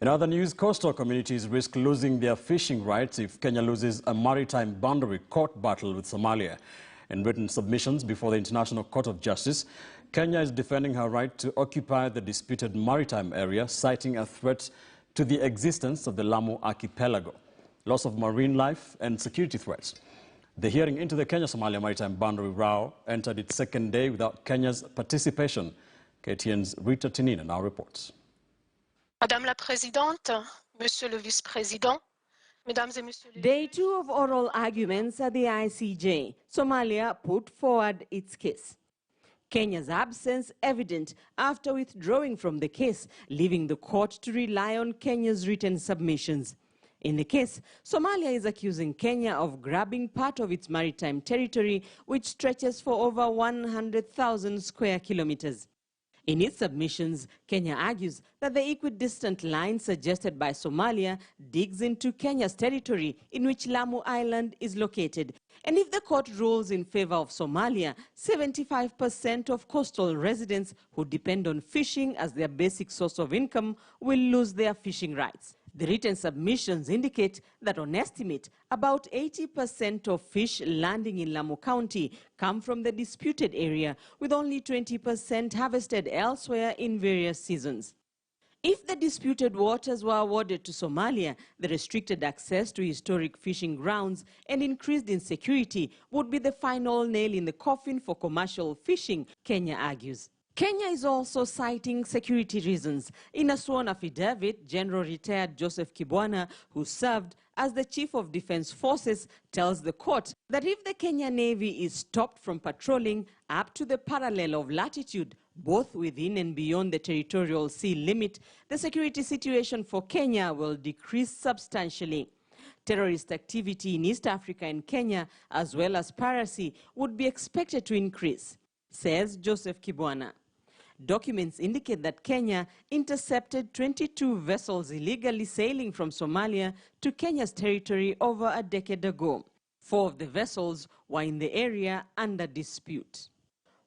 In other news, coastal communities risk losing their fishing rights if Kenya loses a maritime boundary court battle with Somalia. In written submissions before the International Court of Justice, Kenya is defending her right to occupy the disputed maritime area, citing a threat to the existence of the Lamu archipelago, loss of marine life and security threats. The hearing into the Kenya Somalia maritime boundary row entered its second day without Kenya's participation. KTN's Rita Tinina now reports. Madame la Présidente, Monsieur le Vice-Président, Mesdames et Messieurs les... Day 2 of oral arguments at the ICJ. Somalia put forward its case. Kenya's absence evident after withdrawing from the case, leaving the court to rely on Kenya's written submissions. In the case, Somalia is accusing Kenya of grabbing part of its maritime territory, which stretches for over 100,000 square kilometers. In its submissions, Kenya argues that the equidistant line suggested by Somalia digs into Kenya's territory in which Lamu Island is located. And if the court rules in favor of Somalia, 75% of coastal residents who depend on fishing as their basic source of income will lose their fishing rights. The written submissions indicate that on estimate, about 80% of fish landing in Lamu County come from the disputed area, with only 20% harvested elsewhere in various seasons. If the disputed waters were awarded to Somalia, the restricted access to historic fishing grounds and increased insecurity would be the final nail in the coffin for commercial fishing, Kenya argues. Kenya is also citing security reasons. In a sworn affidavit, General Retired Joseph Kibwana, who served as the Chief of Defense Forces, tells the court that if the Kenya Navy is stopped from patrolling up to the parallel of latitude, both within and beyond the territorial sea limit, the security situation for Kenya will decrease substantially. Terrorist activity in East Africa and Kenya, as well as piracy, would be expected to increase, says Joseph Kibwana. Documents indicate that Kenya intercepted 22 vessels illegally sailing from Somalia to Kenya's territory over a decade ago. 4 of the vessels were in the area under dispute.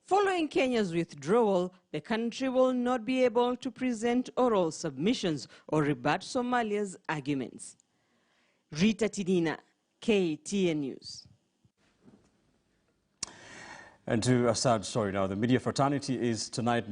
Following Kenya's withdrawal, the country will not be able to present oral submissions or rebut Somalia's arguments. Rita Tinina, KTN News. And to a sad story now, the media fraternity is tonight